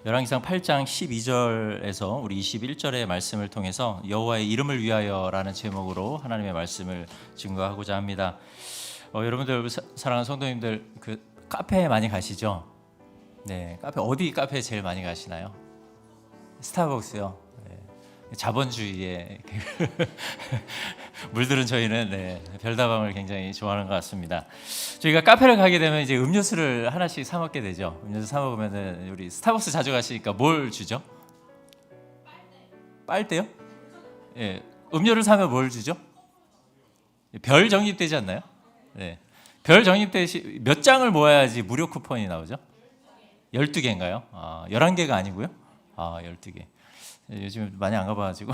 열왕기상 8장 12절에서 우리 21절의 말씀을 통해서 여호와의 이름을 위하여라는 제목으로 하나님의 말씀을 증거하고자 합니다. 여러분들 사랑하는 성도님들 그 카페에 많이 가시죠? 네, 어디 카페에 제일 많이 가시나요? 스타벅스요. 네, 자본주의에 물들은 저희는 별다방을 굉장히 좋아하는 것 같습니다. 저희가 카페를 가게 되면 이제 음료수를 하나씩 사 먹게 되죠. 음료수 사 먹으면은 우리 스타벅스 자주 가시니까 뭘 주죠? 빨대요? 예, 음료를 사면 뭘 주죠? 별 적립되지 않나요? 네. 별 적립되시 몇 장을 모아야지 무료 쿠폰이 나오죠? 12개인가요? 11개가 아니고요? 12개. 요즘 많이 안 가봐가지고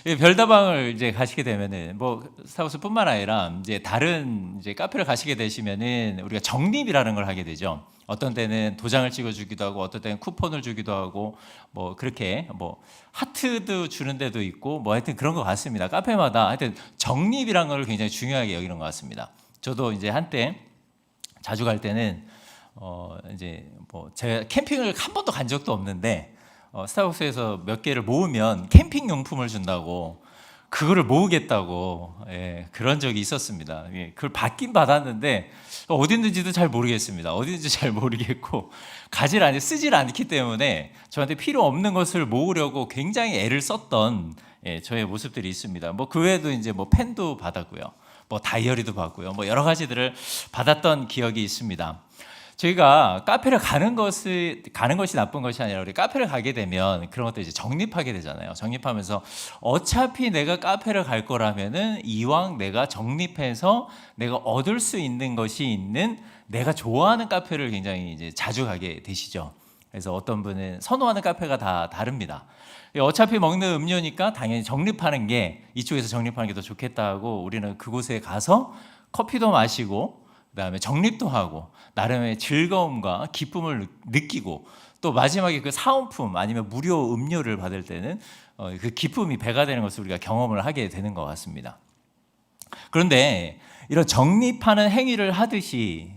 별다방을 이제 가시게 되면은 뭐 스타벅스뿐만 아니라 이제 다른 이제 카페를 가시게 되시면은 우리가 적립이라는 걸 하게 되죠. 어떤 때는 도장을 찍어주기도 하고, 어떤 때는 쿠폰을 주기도 하고, 뭐 그렇게 뭐 하트도 주는 데도 있고, 뭐 하여튼 그런 것 같습니다. 카페마다 하여튼 적립이라는 걸 굉장히 중요하게 여기는 것 같습니다. 저도 이제 한때 자주 갈 때는 이제 뭐 제가 캠핑을 한 번도 간 적도 없는데. 스타벅스에서 몇 개를 모으면 캠핑 용품을 준다고 그거를 모으겠다고 그런 적이 있었습니다. 그걸 받긴 받았는데 어디 있는지도 잘 모르겠습니다. 어디 있는지 잘 모르겠고 쓰질 않기 때문에 저한테 필요 없는 것을 모으려고 굉장히 애를 썼던 저의 모습들이 있습니다. 뭐 그 외에도 이제 뭐 펜도 받았고요, 뭐 다이어리도 받고요, 뭐 여러 가지들을 받았던 기억이 있습니다. 저희가 카페를 가는 것이 나쁜 것이 아니라 우리 카페를 가게 되면 그런 것들 이제 적립하게 되잖아요. 적립하면서 어차피 내가 카페를 갈 거라면은 이왕 내가 적립해서 내가 얻을 수 있는 것이 있는 내가 좋아하는 카페를 굉장히 이제 자주 가게 되시죠. 그래서 어떤 분은 선호하는 카페가 다 다릅니다. 어차피 먹는 음료니까 당연히 적립하는 게 이쪽에서 적립하는 게 더 좋겠다 하고 우리는 그곳에 가서 커피도 마시고 그다음에 적립도 하고 나름의 즐거움과 기쁨을 느끼고 또 마지막에 그 사은품 아니면 무료 음료를 받을 때는 그 기쁨이 배가 되는 것을 우리가 경험을 하게 되는 것 같습니다. 그런데 이런 적립하는 행위를 하듯이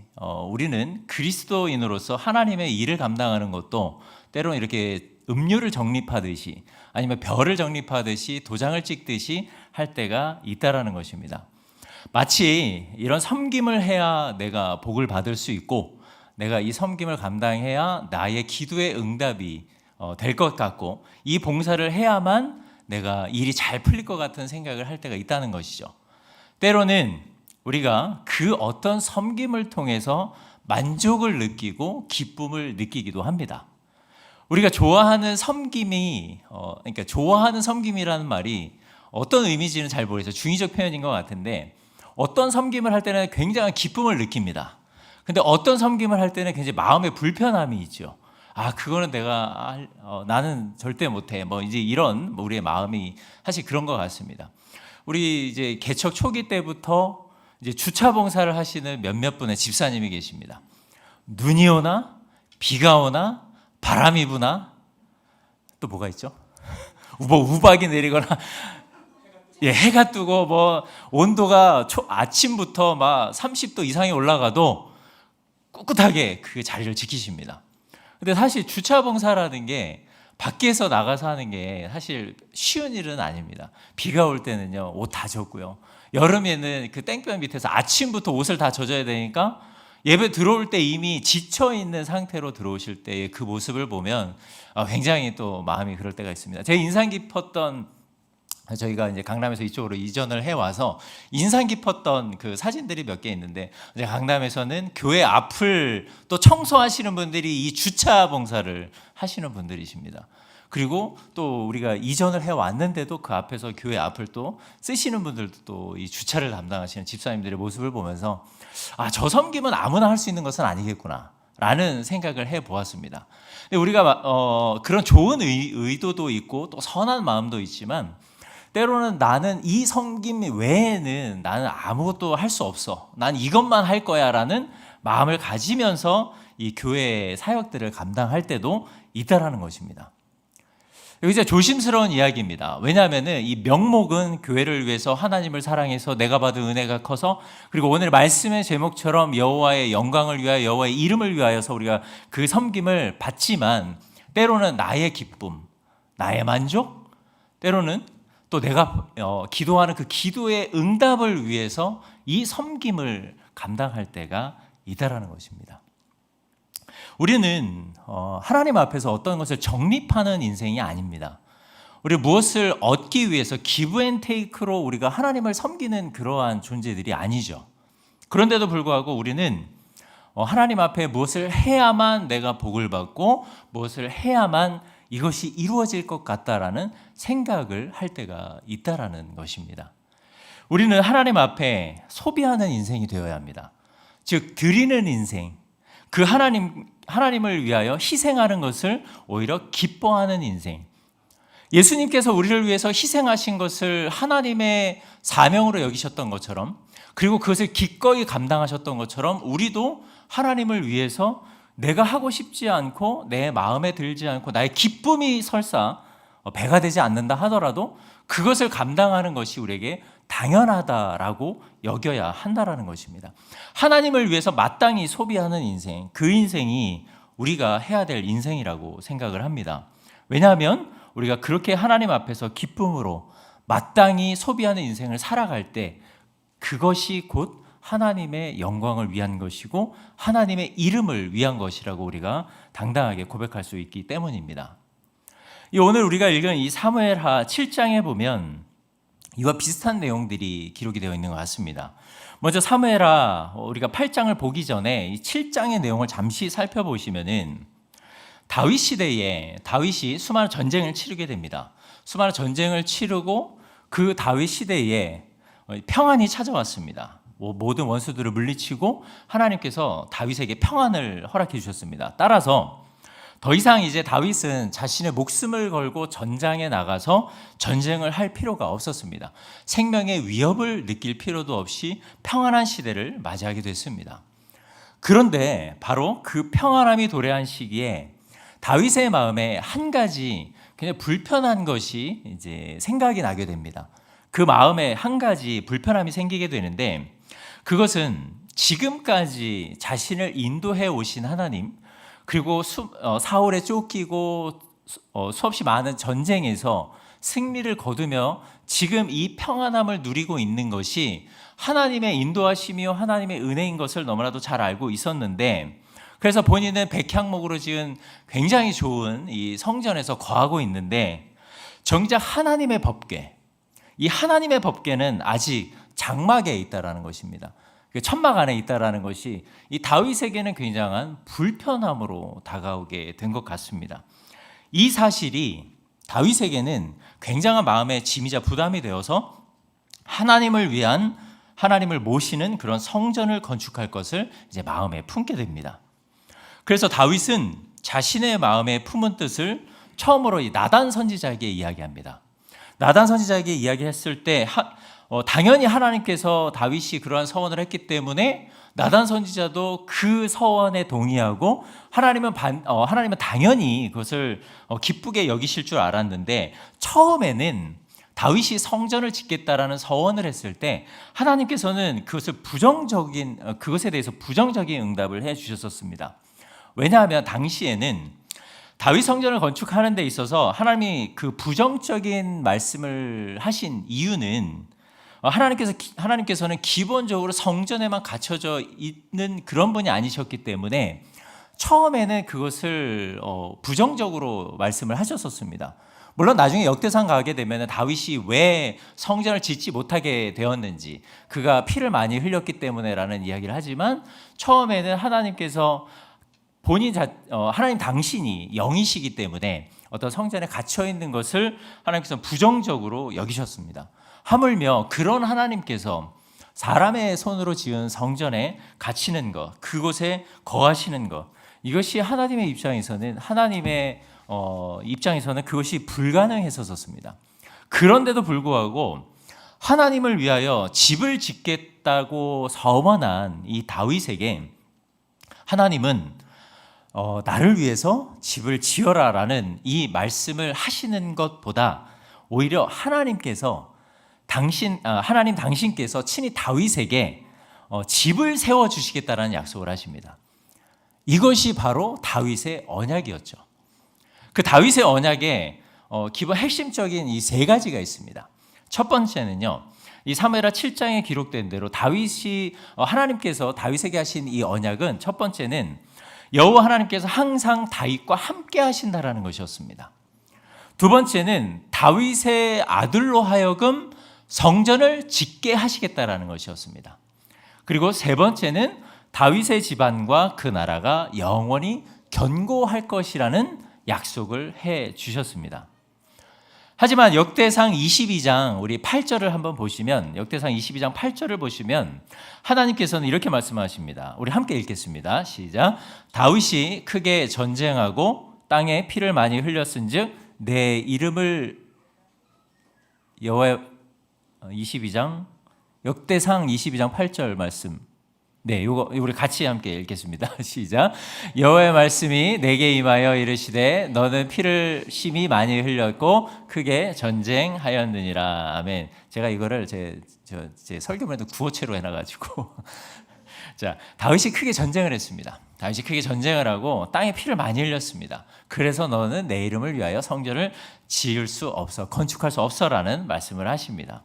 우리는 그리스도인으로서 하나님의 일을 감당하는 것도 때로는 이렇게 음료를 적립하듯이 아니면 별을 적립하듯이 도장을 찍듯이 할 때가 있다라는 것입니다. 마치 이런 섬김을 해야 내가 복을 받을 수 있고 내가 이 섬김을 감당해야 나의 기도의 응답이 될 것 같고 이 봉사를 해야만 내가 일이 잘 풀릴 것 같은 생각을 할 때가 있다는 것이죠. 때로는 우리가 그 어떤 섬김을 통해서 만족을 느끼고 기쁨을 느끼기도 합니다. 우리가 좋아하는 섬김이 그러니까 좋아하는 섬김이라는 말이 어떤 의미인지는 잘 모르겠어요. 중의적 표현인 것 같은데 어떤 섬김을 할 때는 굉장한 기쁨을 느낍니다. 근데 어떤 섬김을 할 때는 굉장히 마음의 불편함이 있죠. 그거는 나는 절대 못해. 뭐 이제 이런 우리의 마음이 사실 그런 것 같습니다. 우리 이제 개척 초기 때부터 이제 주차 봉사를 하시는 몇몇 분의 집사님이 계십니다. 눈이 오나 비가 오나 바람이 부나 또 뭐가 있죠? 뭐 우박이 내리거나. 해가 뜨고 뭐 온도가 아침부터 막 30도 이상이 올라가도 꿋꿋하게 그 자리를 지키십니다. 근데 사실 주차 봉사라는 게 밖에서 나가서 하는 게 사실 쉬운 일은 아닙니다. 비가 올 때는요 옷 다 젖고요. 여름에는 그 땡볕 밑에서 아침부터 옷을 다 젖어야 되니까 예배 들어올 때 이미 지쳐 있는 상태로 들어오실 때의 그 모습을 보면 굉장히 또 마음이 그럴 때가 있습니다. 제 인상 깊었던 저희가 이제 강남에서 이쪽으로 이전을 해와서 인상 깊었던 그 사진들이 몇 개 있는데 이제 강남에서는 교회 앞을 또 청소하시는 분들이 이 주차 봉사를 하시는 분들이십니다. 그리고 또 우리가 이전을 해왔는데도 그 앞에서 교회 앞을 또 쓰시는 분들도 또 이 주차를 담당하시는 집사님들의 모습을 보면서 저 섬김은 아무나 할 수 있는 것은 아니겠구나 라는 생각을 해보았습니다. 근데 우리가 그런 좋은 의도도 있고 또 선한 마음도 있지만 때로는 나는 이 섬김 외에는 나는 아무것도 할 수 없어. 난 이것만 할 거야 라는 마음을 가지면서 이 교회 사역들을 감당할 때도 있다라는 것입니다. 여기 이제 조심스러운 이야기입니다. 왜냐하면은 이 명목은 교회를 위해서 하나님을 사랑해서 내가 받은 은혜가 커서, 그리고 오늘 말씀의 제목처럼 여호와의 영광을 위하여 여호와의 이름을 위하여서 우리가 그 섬김을 받지만, 때로는 나의 기쁨, 나의 만족, 때로는 또 내가 기도하는 그 기도의 응답을 위해서 이 섬김을 감당할 때가 있다라는 것입니다. 우리는 하나님 앞에서 어떤 것을 적립하는 인생이 아닙니다. 우리 무엇을 얻기 위해서 기브 앤 테이크로 우리가 하나님을 섬기는 그러한 존재들이 아니죠. 그런데도 불구하고 우리는 하나님 앞에 무엇을 해야만 내가 복을 받고 무엇을 해야만 이것이 이루어질 것 같다라는 생각을 할 때가 있다라는 것입니다. 우리는 하나님 앞에 소비하는 인생이 되어야 합니다. 즉 드리는 인생, 그 하나님을 위하여 희생하는 것을 오히려 기뻐하는 인생. 예수님께서 우리를 위해서 희생하신 것을 하나님의 사명으로 여기셨던 것처럼, 그리고 그것을 기꺼이 감당하셨던 것처럼 우리도 하나님을 위해서 내가 하고 싶지 않고 내 마음에 들지 않고 나의 기쁨이 설사 배가 되지 않는다 하더라도 그것을 감당하는 것이 우리에게 당연하다라고 여겨야 한다라는 것입니다. 하나님을 위해서 마땅히 소비하는 인생, 그 인생이 우리가 해야 될 인생이라고 생각을 합니다. 왜냐하면 우리가 그렇게 하나님 앞에서 기쁨으로 마땅히 소비하는 인생을 살아갈 때 그것이 곧 하나님의 영광을 위한 것이고 하나님의 이름을 위한 것이라고 우리가 당당하게 고백할 수 있기 때문입니다. 오늘 우리가 읽은 이 사무엘하 7장에 보면 이와 비슷한 내용들이 기록이 되어 있는 것 같습니다. 먼저 사무엘하 우리가 8장을 보기 전에 이 7장의 내용을 잠시 살펴보시면은 다윗 시대에 다윗이 수많은 전쟁을 치르게 됩니다. 수많은 전쟁을 치르고 그 다윗 시대에 평안이 찾아왔습니다. 모든 원수들을 물리치고 하나님께서 다윗에게 평안을 허락해 주셨습니다. 따라서 더 이상 이제 다윗은 자신의 목숨을 걸고 전장에 나가서 전쟁을 할 필요가 없었습니다. 생명의 위협을 느낄 필요도 없이 평안한 시대를 맞이하게 됐습니다. 그런데 바로 그 평안함이 도래한 시기에 다윗의 마음에 한 가지 그냥 불편한 것이 이제 생각이 나게 됩니다. 그 마음에 한 가지 불편함이 생기게 되는데, 그것은 지금까지 자신을 인도해 오신 하나님, 그리고 사울에 쫓기고 수없이 많은 전쟁에서 승리를 거두며 지금 이 평안함을 누리고 있는 것이 하나님의 인도하심이요 하나님의 은혜인 것을 너무나도 잘 알고 있었는데, 그래서 본인은 백향목으로 지은 굉장히 좋은 이 성전에서 거하고 있는데, 정작 하나님의 법궤, 이 하나님의 법궤는 아직 장막에 있다라는 것입니다. 천막 안에 있다라는 것이 이 다윗에게는 굉장한 불편함으로 다가오게 된 것 같습니다. 이 사실이 다윗에게는 굉장한 마음의 짐이자 부담이 되어서 하나님을 위한, 하나님을 모시는 그런 성전을 건축할 것을 이제 마음에 품게 됩니다. 그래서 다윗은 자신의 마음에 품은 뜻을 처음으로 이 나단 선지자에게 이야기합니다. 나단 선지자에게 이야기했을 때 당연히 하나님께서 다윗이 그러한 서원을 했기 때문에 나단 선지자도 그 서원에 동의하고 하나님은 당연히 그것을 기쁘게 여기실 줄 알았는데, 처음에는 다윗이 성전을 짓겠다라는 서원을 했을 때 하나님께서는 그것에 대해서 부정적인 응답을 해 주셨었습니다. 왜냐하면 당시에는 다윗 성전을 건축하는 데 있어서 하나님이 그 부정적인 말씀을 하신 이유는 하나님께서는 기본적으로 성전에만 갇혀져 있는 그런 분이 아니셨기 때문에 처음에는 그것을 부정적으로 말씀을 하셨었습니다. 물론 나중에 역대상 가게 되면 다윗이 왜 성전을 짓지 못하게 되었는지, 그가 피를 많이 흘렸기 때문에라는 이야기를 하지만, 처음에는 하나님께서 하나님 당신이 영이시기 때문에 어떤 성전에 갇혀 있는 것을 하나님께서 부정적으로 여기셨습니다. 하물며 그런 하나님께서 사람의 손으로 지은 성전에 갇히는 것, 그곳에 거하시는 것, 이것이 하나님의 입장에서는 그것이 불가능했었습니다. 그런데도 불구하고 하나님을 위하여 집을 짓겠다고 서원한 이 다윗에게 하나님은 나를 위해서 집을 지어라라는 이 말씀을 하시는 것보다 오히려 하나님 당신께서 친히 다윗에게 집을 세워 주시겠다라는 약속을 하십니다. 이것이 바로 다윗의 언약이었죠. 그 다윗의 언약에 기본 핵심적인 이 세 가지가 있습니다. 첫 번째는요, 이 사무엘하 7장에 기록된 대로 하나님께서 다윗에게 하신 이 언약은, 첫 번째는 여호와 하나님께서 항상 다윗과 함께 하신다라는 것이었습니다. 두 번째는 다윗의 아들로 하여금 성전을 짓게 하시겠다라는 것이었습니다. 그리고 세 번째는 다윗의 집안과 그 나라가 영원히 견고할 것이라는 약속을 해 주셨습니다. 하지만 역대상 22장 우리 8절을 한번 보시면, 역대상 22장 8절을 보시면 하나님께서는 이렇게 말씀하십니다. 우리 함께 읽겠습니다. 시작. 다윗이 크게 전쟁하고 땅에 피를 많이 흘렸은즉 내 이름을 여호와 22장 역대상 22장 8절 말씀. 네, 이거 우리 같이 함께 읽겠습니다. 시작. 여호와의 말씀이 내게 임하여 이르시되 너는 피를 심히 많이 흘렸고 크게 전쟁하였느니라. 아멘. 제가 이거를 제 설교문에도 구어체로 해놔가지고 자, 다윗이 크게 전쟁을 했습니다. 다윗이 크게 전쟁을 하고 땅에 피를 많이 흘렸습니다. 그래서 너는 내 이름을 위하여 성전을 지을 수 없어, 건축할 수 없어라는 말씀을 하십니다.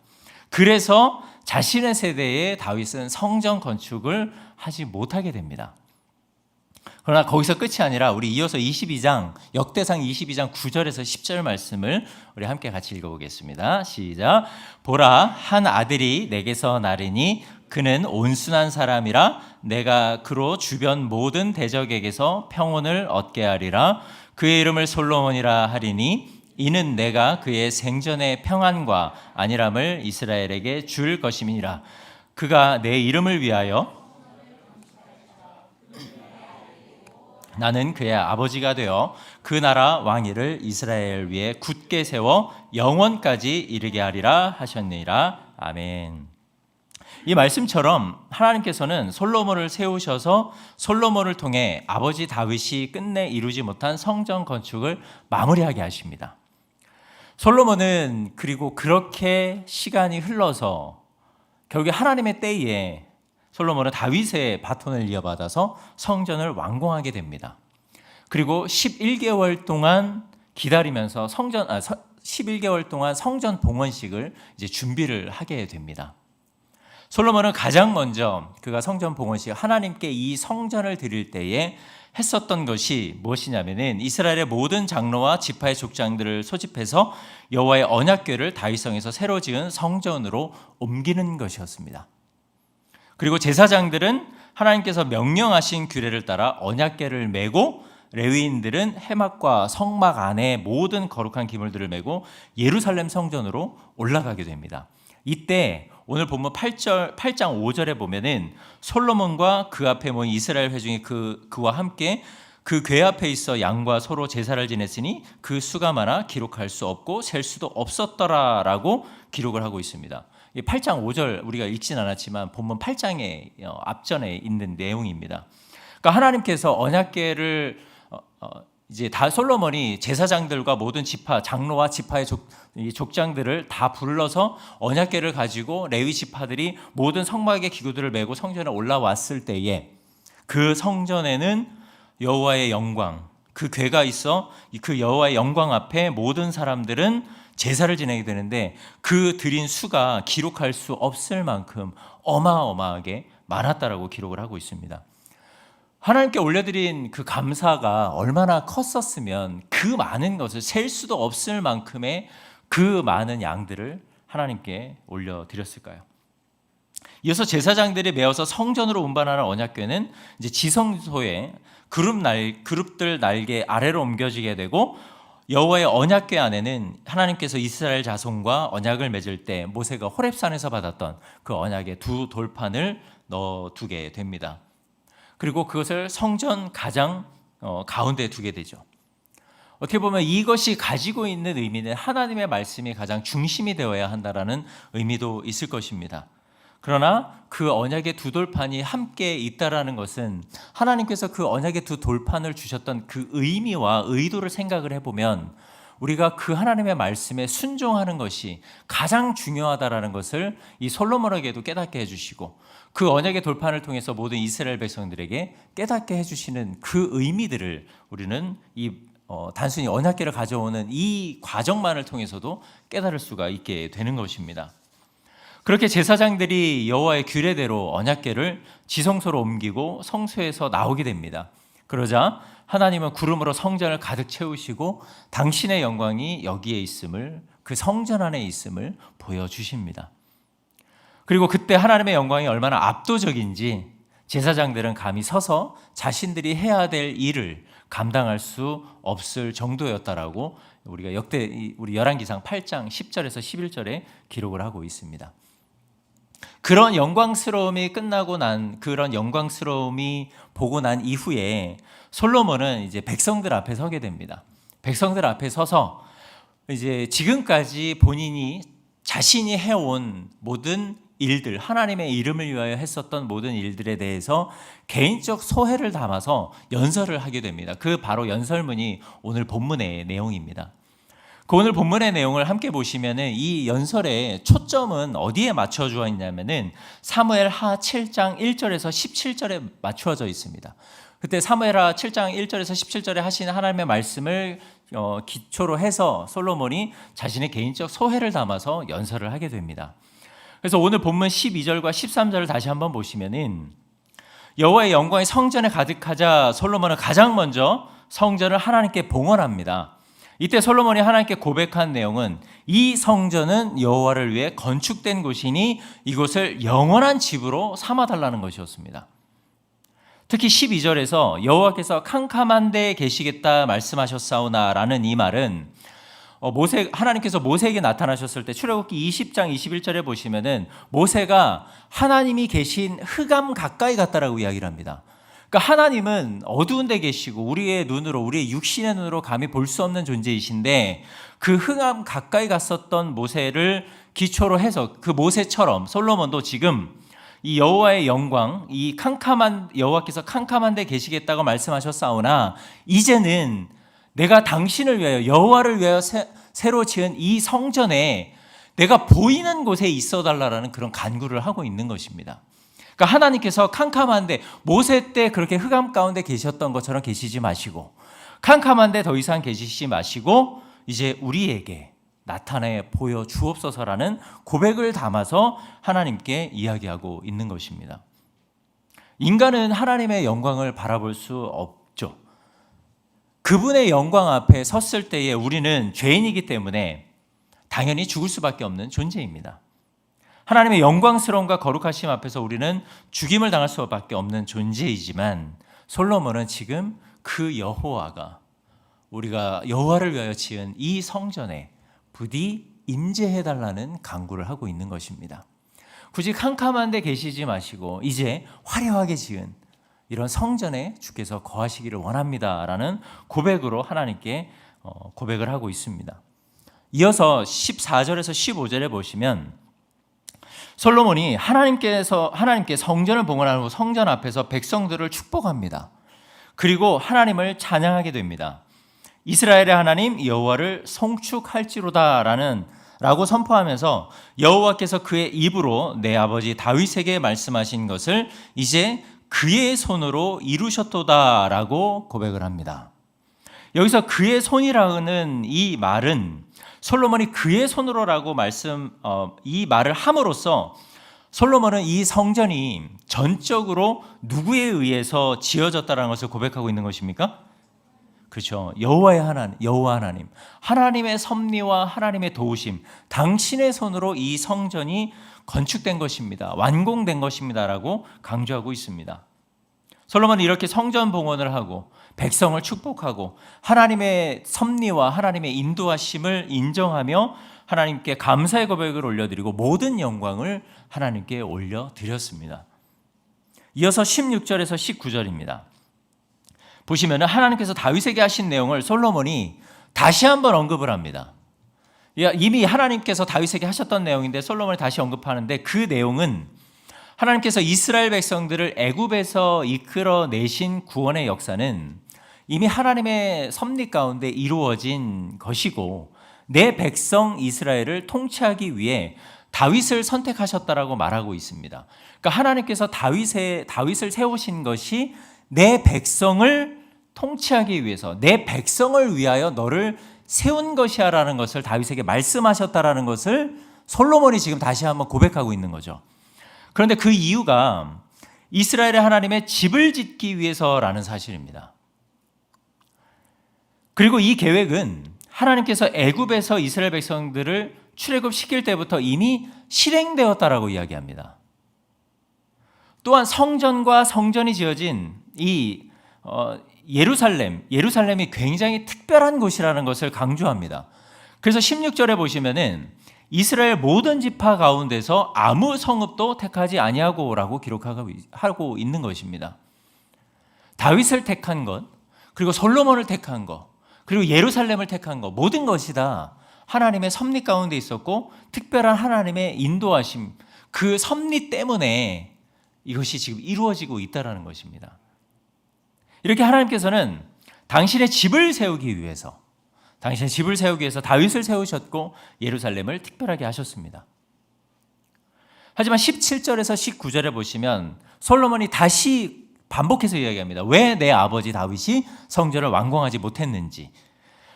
그래서 자신의 세대에 다윗은 성전 건축을 하지 못하게 됩니다. 그러나 거기서 끝이 아니라 우리 이어서 역대상 22장 9절에서 10절 말씀을 우리 함께 같이 읽어보겠습니다. 시작. 보라, 한 아들이 내게서 나리니 그는 온순한 사람이라 내가 그로 주변 모든 대적에게서 평온을 얻게 하리라. 그의 이름을 솔로몬이라 하리니 이는 내가 그의 생전의 평안과 안일함을 이스라엘에게 줄 것임이라. 그가 내 이름을 위하여 나는 그의 아버지가 되어 그 나라 왕위를 이스라엘 위에 굳게 세워 영원까지 이르게 하리라 하셨느니라. 아멘. 이 말씀처럼 하나님께서는 솔로몬을 세우셔서 솔로몬을 통해 아버지 다윗이 끝내 이루지 못한 성전 건축을 마무리하게 하십니다. 솔로몬은 그리고 그렇게 시간이 흘러서 결국에 하나님의 때에 솔로몬은 다윗의 바톤을 이어받아서 성전을 완공하게 됩니다. 그리고 11개월 동안 기다리면서 11개월 동안 성전 봉헌식을 이제 준비를 하게 됩니다. 솔로몬은 가장 먼저 그가 성전 봉헌식, 하나님께 이 성전을 드릴 때에 했었던 것이 무엇이냐면은 이스라엘의 모든 장로와 지파의 족장들을 소집해서 여호와의 언약궤를 다윗성에서 새로 지은 성전으로 옮기는 것이었습니다. 그리고 제사장들은 하나님께서 명령하신 규례를 따라 언약궤를 메고 레위인들은 해막과 성막 안에 모든 거룩한 기물들을 메고 예루살렘 성전으로 올라가게 됩니다. 이때 오늘 본문 8장 5절에 보면은 솔로몬과 그 앞에 모인 이스라엘 회중이 그와 함께 그 궤 앞에 있어 양과 소로 제사를 지냈으니 그 수가 많아 기록할 수 없고 셀 수도 없었더라라고 기록을 하고 있습니다. 8장 5절 우리가 읽진 않았지만 본문 8장의 앞전에 있는 내용입니다. 그러니까 하나님께서 언약궤를 이제 다 솔로몬이 제사장들과 모든 지파, 장로와 지파의 족장들을 다 불러서 언약궤를 가지고 레위 지파들이 모든 성막의 기구들을 메고 성전에 올라왔을 때에 그 성전에는 여호와의 영광, 그 궤가 있어 그 여호와의 영광 앞에 모든 사람들은 제사를 지내게 되는데 그 드린 수가 기록할 수 없을 만큼 어마어마하게 많았다라고 기록을 하고 있습니다. 하나님께 올려드린 그 감사가 얼마나 컸었으면 그 많은 것을 셀 수도 없을 만큼의 그 많은 양들을 하나님께 올려드렸을까요? 이어서 제사장들이 메어서 성전으로 운반하는 언약궤는 이제 지성소에 그룹들 날개 아래로 옮겨지게 되고 여호와의 언약궤 안에는 하나님께서 이스라엘 자손과 언약을 맺을 때 모세가 호렙산에서 받았던 그 언약의 두 돌판을 넣어두게 됩니다. 그리고 그것을 성전 가장 가운데에 두게 되죠. 어떻게 보면 이것이 가지고 있는 의미는 하나님의 말씀이 가장 중심이 되어야 한다라는 의미도 있을 것입니다. 그러나 그 언약의 두 돌판이 함께 있다라는 것은 하나님께서 그 언약의 두 돌판을 주셨던 그 의미와 의도를 생각을 해보면 우리가 그 하나님의 말씀에 순종하는 것이 가장 중요하다라는 것을 이 솔로몬에게도 깨닫게 해주시고 그 언약의 돌판을 통해서 모든 이스라엘 백성들에게 깨닫게 해주시는 그 의미들을 우리는 단순히 언약궤를 가져오는 이 과정만을 통해서도 깨달을 수가 있게 되는 것입니다. 그렇게 제사장들이 여호와의 규례대로 언약궤를 지성소로 옮기고 성소에서 나오게 됩니다. 그러자 하나님은 구름으로 성전을 가득 채우시고 당신의 영광이 여기에 있음을, 그 성전 안에 있음을 보여주십니다. 그리고 그때 하나님의 영광이 얼마나 압도적인지 제사장들은 감히 서서 자신들이 해야 될 일을 감당할 수 없을 정도였다라고 우리가 우리 열왕기상 8장 10절에서 11절에 기록을 하고 있습니다. 그런 영광스러움이 끝나고 그런 영광스러움이 보고 난 이후에 솔로몬은 이제 백성들 앞에 서게 됩니다. 백성들 앞에 서서 이제 지금까지 본인이 자신이 해온 모든 일들, 하나님의 이름을 위하여 했었던 모든 일들에 대해서 개인적 소회를 담아서 연설을 하게 됩니다. 그 바로 연설문이 오늘 본문의 내용입니다. 그 오늘 본문의 내용을 함께 보시면은 이 연설의 초점은 어디에 맞춰져 있냐면은 사무엘하 7장 1절에서 17절에 맞추어져 있습니다. 그때 사무엘하 7장 1절에서 17절에 하신 하나님의 말씀을 기초로 해서 솔로몬이 자신의 개인적 소회를 담아서 연설을 하게 됩니다. 그래서 오늘 본문 12절과 13절을 다시 한번 보시면은 여호와의 영광이 성전에 가득하자 솔로몬은 가장 먼저 성전을 하나님께 봉헌합니다. 이때 솔로몬이 하나님께 고백한 내용은 이 성전은 여호와를 위해 건축된 곳이니 이곳을 영원한 집으로 삼아달라는 것이었습니다. 특히 12절에서 여호와께서 캄캄한 데에 계시겠다 말씀하셨사오나라는 이 말은 하나님께서 모세에게 나타나셨을 때 출애굽기 20장 21절에 보시면은 모세가 하나님이 계신 흑암 가까이 갔다라고 이야기를 합니다. 그러니까 하나님은 어두운 데 계시고 우리의 육신의 눈으로 감히 볼 수 없는 존재이신데 그 흑암 가까이 갔었던 모세를 기초로 해서 그 모세처럼 솔로몬도 지금 이 여호와의 영광, 이 여호와께서 캄캄한 데 계시겠다고 말씀하셨사오나 이제는 내가 당신을 위하여 여호와를 위하여 새로 지은 이 성전에 내가 보이는 곳에 있어 달라라는 그런 간구를 하고 있는 것입니다. 그러니까 하나님께서 캄캄한데 모세 때 그렇게 흑암 가운데 계셨던 것처럼 계시지 마시고 캄캄한데 더 이상 계시지 마시고 이제 우리에게 나타내 보여 주옵소서라는 고백을 담아서 하나님께 이야기하고 있는 것입니다. 인간은 하나님의 영광을 바라볼 수 없죠. 그분의 영광 앞에 섰을 때에 우리는 죄인이기 때문에 당연히 죽을 수밖에 없는 존재입니다. 하나님의 영광스러움과 거룩하심 앞에서 우리는 죽임을 당할 수밖에 없는 존재이지만 솔로몬은 지금 그 여호와가 우리가 여호와를 위하여 지은 이 성전에 부디 임재해달라는 간구를 하고 있는 것입니다. 굳이 캄캄한 데 계시지 마시고 이제 화려하게 지은 이런 성전에 주께서 거하시기를 원합니다라는 고백으로 하나님께 고백을 하고 있습니다. 이어서 14절에서 15절에 보시면 솔로몬이 하나님께 성전을 봉헌하고 성전 앞에서 백성들을 축복합니다. 그리고 하나님을 찬양하게 됩니다. 이스라엘의 하나님 여호와를 송축할지로다라고 선포하면서 여호와께서 그의 입으로 내 아버지 다윗에게 말씀하신 것을 이제 그의 손으로 이루셨도다라고 고백을 합니다. 여기서 그의 손이라는 이 말은 솔로몬이 그의 손으로라고 이 말을 함으로써 솔로몬은 이 성전이 전적으로 누구에 의해서 지어졌다는 것을 고백하고 있는 것입니까? 그렇죠. 여호와 하나님, 하나님의 섭리와 하나님의 도우심, 당신의 손으로 이 성전이 건축된 것입니다. 완공된 것입니다라고 강조하고 있습니다. 솔로몬은 이렇게 성전 봉헌을 하고 백성을 축복하고 하나님의 섭리와 하나님의 인도하심을 인정하며 하나님께 감사의 고백을 올려드리고 모든 영광을 하나님께 올려드렸습니다. 이어서 16절에서 19절입니다. 보시면 하나님께서 다윗에게 하신 내용을 솔로몬이 다시 한번 언급을 합니다. 이미 하나님께서 다윗에게 하셨던 내용인데 솔로몬이 다시 언급하는데 그 내용은 하나님께서 이스라엘 백성들을 애굽에서 이끌어내신 구원의 역사는 이미 하나님의 섭리 가운데 이루어진 것이고, 내 백성 이스라엘을 통치하기 위해 다윗을 선택하셨다라고 말하고 있습니다. 그러니까 하나님께서 다윗을 세우신 것이 내 백성을 통치하기 위해서, 내 백성을 위하여 너를 세운 것이야라는 것을 다윗에게 말씀하셨다라는 것을 솔로몬이 지금 다시 한번 고백하고 있는 거죠. 그런데 그 이유가 이스라엘의 하나님의 집을 짓기 위해서라는 사실입니다. 그리고 이 계획은 하나님께서 애굽에서 이스라엘 백성들을 출애굽시킬 때부터 이미 실행되었다라고 이야기합니다. 또한 성전과 성전이 지어진 이 예루살렘이 굉장히 특별한 곳이라는 것을 강조합니다. 그래서 16절에 보시면은 이스라엘 모든 지파 가운데서 아무 성읍도 택하지 아니하고라고 기록하고 있는 것입니다. 다윗을 택한 것, 그리고 솔로몬을 택한 것, 그리고 예루살렘을 택한 것, 모든 것이 다 하나님의 섭리 가운데 있었고 특별한 하나님의 인도하심, 그 섭리 때문에 이것이 지금 이루어지고 있다는 것입니다. 이렇게 하나님께서는 당신의 집을 세우기 위해서 다윗을 세우셨고 예루살렘을 특별하게 하셨습니다. 하지만 17절에서 19절에 보시면 솔로몬이 다시 반복해서 이야기합니다. 왜 내 아버지 다윗이 성전을 완공하지 못했는지.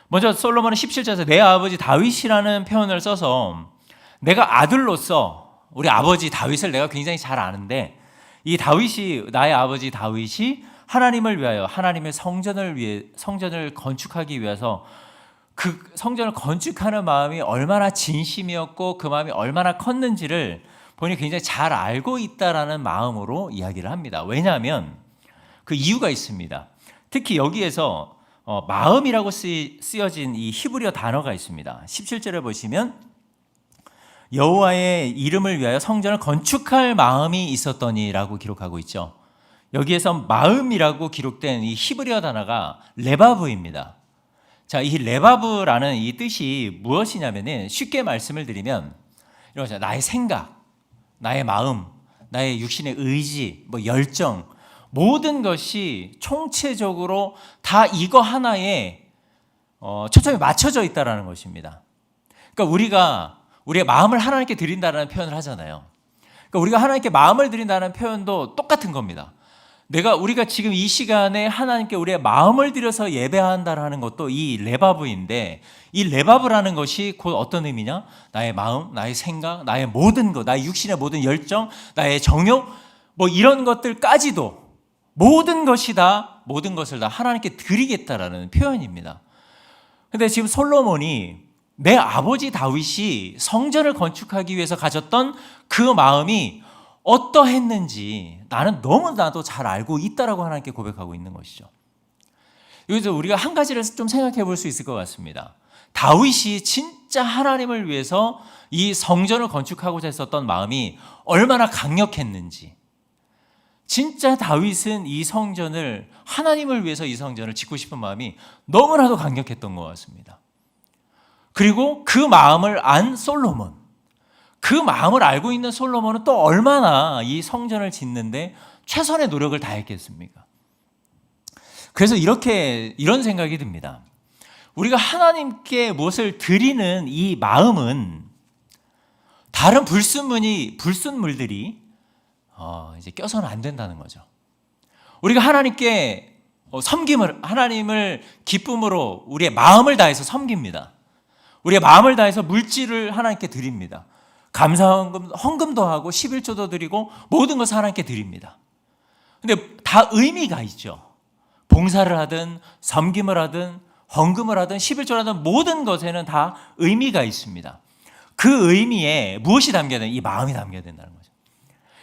먼저 솔로몬은 17절에서 내 아버지 다윗이라는 표현을 써서 내가 아들로서 우리 아버지 다윗을 내가 굉장히 잘 아는데, 이 다윗이, 나의 아버지 다윗이 하나님을 위하여 하나님의 성전을 건축하기 위해서 그 성전을 건축하는 마음이 얼마나 진심이었고 그 마음이 얼마나 컸는지를 본인이 굉장히 잘 알고 있다라는 마음으로 이야기를 합니다. 왜냐하면 그 이유가 있습니다. 특히 여기에서 마음이라고 쓰여진 이 히브리어 단어가 있습니다. 17절에 보시면 여호와의 이름을 위하여 성전을 건축할 마음이 있었더니라고 기록하고 있죠. 여기에서 마음이라고 기록된 이 히브리어 단어가 레바브입니다. 자, 이 레바브라는 이 뜻이 무엇이냐면은 쉽게 말씀을 드리면 이런 거죠. 나의 생각, 나의 마음, 나의 육신의 의지, 열정, 모든 것이 총체적으로 다 이거 하나에 초점이 맞춰져 있다라는 것입니다. 그러니까 우리가 우리의 마음을 하나님께 드린다는 표현을 하잖아요. 그러니까 우리가 하나님께 마음을 드린다는 표현도 똑같은 겁니다. 우리가 지금 이 시간에 하나님께 우리의 마음을 들여서 예배한다라는 것도 이 레바브인데, 이 레바브라는 것이 곧 어떤 의미냐? 나의 마음, 나의 생각, 나의 모든 것, 나의 육신의 모든 열정, 나의 정욕, 이런 것들까지도 모든 것을 다 하나님께 드리겠다라는 표현입니다. 근데 지금 솔로몬이 내 아버지 다윗이 성전을 건축하기 위해서 가졌던 그 마음이 어떠했는지 나는 너무나도 잘 알고 있다라고 하나님께 고백하고 있는 것이죠. 여기서 우리가 한 가지를 좀 생각해 볼 수 있을 것 같습니다. 다윗이 진짜 하나님을 위해서 이 성전을 건축하고자 했었던 마음이 얼마나 강력했는지, 진짜 다윗은 이 성전을, 하나님을 위해서 이 성전을 짓고 싶은 마음이 너무나도 강력했던 것 같습니다. 그리고 그 마음을 안 솔로몬, 그 마음을 알고 있는 솔로몬은 또 얼마나 이 성전을 짓는데 최선의 노력을 다했겠습니까? 그래서 이런 생각이 듭니다. 우리가 하나님께 무엇을 드리는 이 마음은 다른 불순물들이 이제 껴서는 안 된다는 거죠. 우리가 하나님께 하나님을 기쁨으로 우리의 마음을 다해서 섬깁니다. 우리의 마음을 다해서 물질을 하나님께 드립니다. 헌금도 하고 11조도 드리고 모든 것을 하나님께 드립니다. 근데 다 의미가 있죠. 봉사를 하든 섬김을 하든 헌금을 하든 11조를 하든 모든 것에는 다 의미가 있습니다. 그 의미에 무엇이 담겨야 되나? 이 마음이 담겨야 된다는 거죠.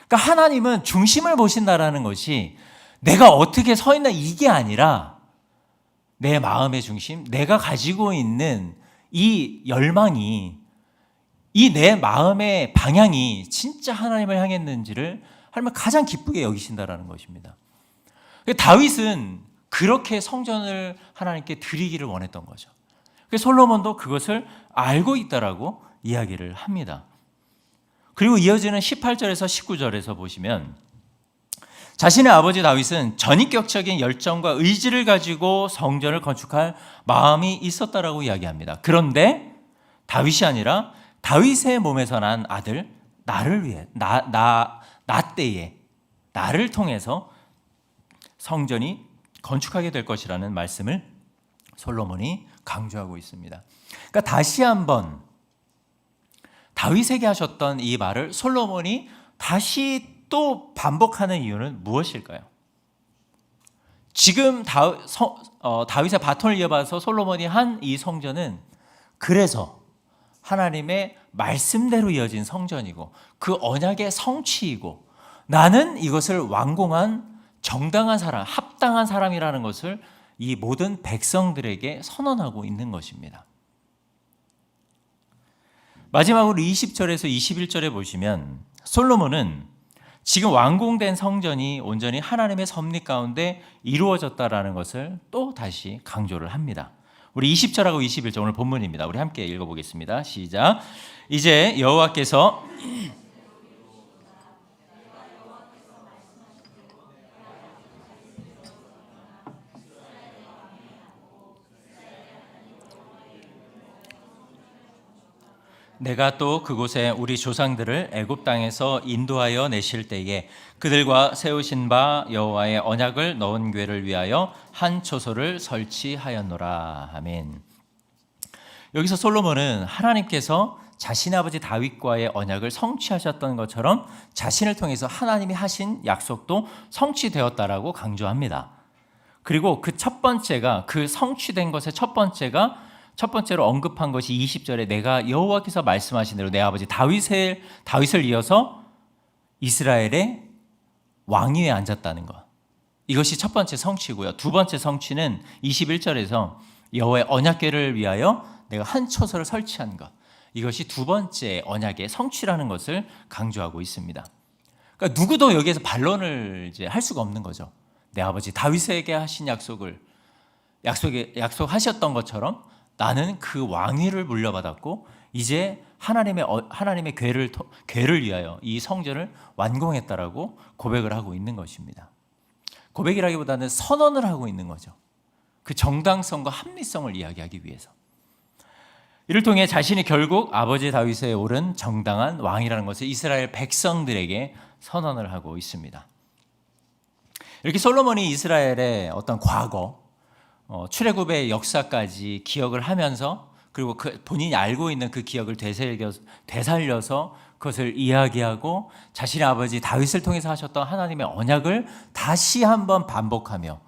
그러니까 하나님은 중심을 보신다라는 것이 내가 어떻게 서 있나 이게 아니라 내 마음의 중심, 내가 가지고 있는 이 열망이, 이 내 마음의 방향이 진짜 하나님을 향했는지를 하나님은 가장 기쁘게 여기신다라는 것입니다. 다윗은 그렇게 성전을 하나님께 드리기를 원했던 거죠. 솔로몬도 그것을 알고 있다라고 이야기를 합니다. 그리고 이어지는 18절에서 19절에서 보시면 자신의 아버지 다윗은 전인격적인 열정과 의지를 가지고 성전을 건축할 마음이 있었다라고 이야기합니다. 그런데 다윗이 아니라 다윗의 몸에서 난 아들 나를 위해 나 때에 나를 통해서 성전이 건축하게 될 것이라는 말씀을 솔로몬이 강조하고 있습니다. 그러니까 다시 한번 다윗에게 하셨던 이 말을 솔로몬이 다시 또 반복하는 이유는 무엇일까요? 지금 다윗의 바톤을 이어받아서 솔로몬이 한 이 성전은 그래서 하나님의 말씀대로 이어진 성전이고 그 언약의 성취이고 나는 이것을 완공한 정당한 사람, 합당한 사람이라는 것을 이 모든 백성들에게 선언하고 있는 것입니다. 마지막으로 20절에서 21절에 보시면 솔로몬은 지금 완공된 성전이 온전히 하나님의 섭리 가운데 이루어졌다라는 것을 또 다시 강조를 합니다. 우리 20절하고 21절 오늘 본문입니다. 우리 함께 읽어보겠습니다. 시작. 이제 여호와께서 내가 또 그곳에 우리 조상들을 애굽 땅에서 인도하여 내실 때에 그들과 세우신 바 여호와의 언약을 넣은 궤를 위하여 한 초소를 설치하였노라. 아멘. 여기서 솔로몬은 하나님께서 자신의 아버지 다윗과의 언약을 성취하셨던 것처럼 자신을 통해서 하나님이 하신 약속도 성취되었다라고 강조합니다. 그리고 그 첫 번째가 그 성취된 것의 첫 번째로 언급한 것이 20절에 내가 여호와께서 말씀하신 대로 내 아버지 다윗을 이어서 이스라엘의 왕위에 앉았다는 것. 이것이 첫 번째 성취고요. 두 번째 성취는 21절에서 여호와의 언약궤를 위하여 내가 한 초소를 설치한 것. 이것이 두 번째 언약의 성취라는 것을 강조하고 있습니다. 그러니까 누구도 여기에서 반론을 이제 할 수가 없는 거죠. 내 아버지 다윗에게 하신 약속하셨던 것처럼 나는 그 왕위를 물려받았고 이제 하나님의 궤를 위하여 이 성전을 완공했다라고 고백을 하고 있는 것입니다. 고백이라기보다는 선언을 하고 있는 거죠. 그 정당성과 합리성을 이야기하기 위해서. 이를 통해 자신이 결국 아버지 다윗에 오른 정당한 왕이라는 것을 이스라엘 백성들에게 선언을 하고 있습니다. 이렇게 솔로몬이 이스라엘의 어떤 과거, 출애굽의 역사까지 기억을 하면서 그리고 본인이 알고 있는 그 기억을 되살려서 그것을 이야기하고 자신의 아버지 다윗을 통해서 하셨던 하나님의 언약을 다시 한번 반복하며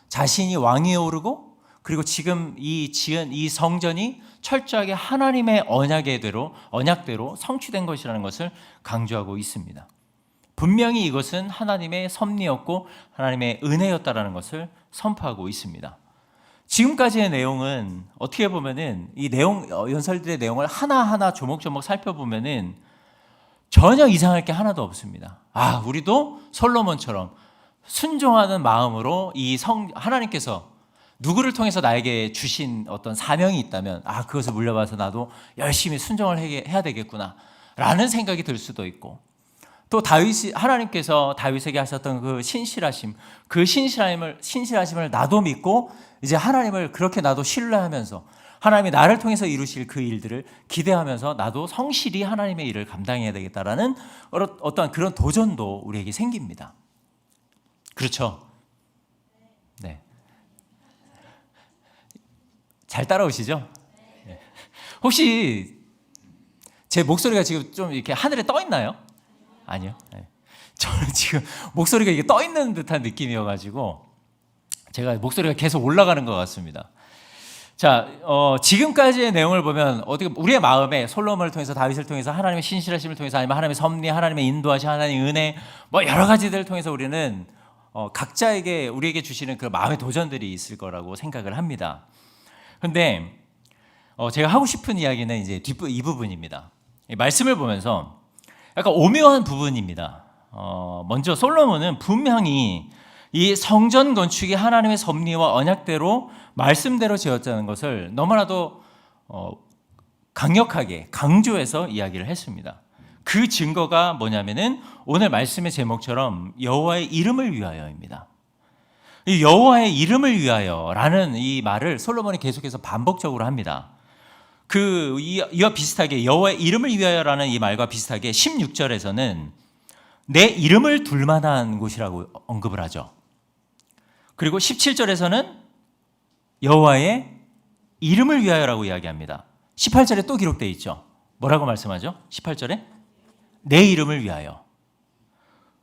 자신이 왕위에 오르고 그리고 지금 지은 이 성전이 철저하게 하나님의 언약대로 성취된 것이라는 것을 강조하고 있습니다. 분명히 이것은 하나님의 섭리였고 하나님의 은혜였다라는 것을 선포하고 있습니다. 지금까지의 내용은 어떻게 보면은 이 연설들의 내용을 하나하나 조목조목 살펴보면은 전혀 이상할 게 하나도 없습니다. 우리도 솔로몬처럼 순종하는 마음으로 하나님께서 누구를 통해서 나에게 주신 어떤 사명이 있다면 그것을 물려받아서 나도 열심히 순종을 해야 되겠구나 라는 생각이 들 수도 있고 또 하나님께서 다윗에게 하셨던 그 신실하심을 나도 믿고 이제 하나님을 그렇게 나도 신뢰하면서 하나님이 나를 통해서 이루실 그 일들을 기대하면서 나도 성실히 하나님의 일을 감당해야 되겠다라는 어떤 그런 도전도 우리에게 생깁니다. 그렇죠? 네. 잘 따라오시죠? 네. 혹시 제 목소리가 지금 좀 이렇게 하늘에 떠 있나요? 아니요. 네. 저는 지금 목소리가 이게 떠 있는 듯한 느낌이어가지고 제가 목소리가 계속 올라가는 것 같습니다. 자, 지금까지의 내용을 보면 우리의 마음에 솔로몬을 통해서 다윗을 통해서 하나님의 신실하심을 통해서 아니면 하나님의 섭리, 하나님의 인도하심, 하나님의 은혜 여러 가지들을 통해서 우리는 각자에게 우리에게 주시는 그 마음의 도전들이 있을 거라고 생각을 합니다. 그런데 제가 하고 싶은 이야기는 이제 이 부분입니다. 이 말씀을 보면서 약간 오묘한 부분입니다. 먼저 솔로몬은 분명히 이 성전 건축이 하나님의 섭리와 언약대로 말씀대로 지었다는 것을 너무나도 강력하게 강조해서 이야기를 했습니다. 그 증거가 뭐냐면은 오늘 말씀의 제목처럼 여호와의 이름을 위하여입니다. 이 여호와의 이름을 위하여라는 이 말을 솔로몬이 계속해서 반복적으로 합니다. 이와 비슷하게 여호와의 이름을 위하여라는 이 말과 비슷하게 16절에서는 내 이름을 둘 만한 곳이라고 언급을 하죠. 그리고 17절에서는 여호와의 이름을 위하여라고 이야기합니다. 18절에 또 기록되어 있죠. 뭐라고 말씀하죠? 18절에 내 이름을 위하여.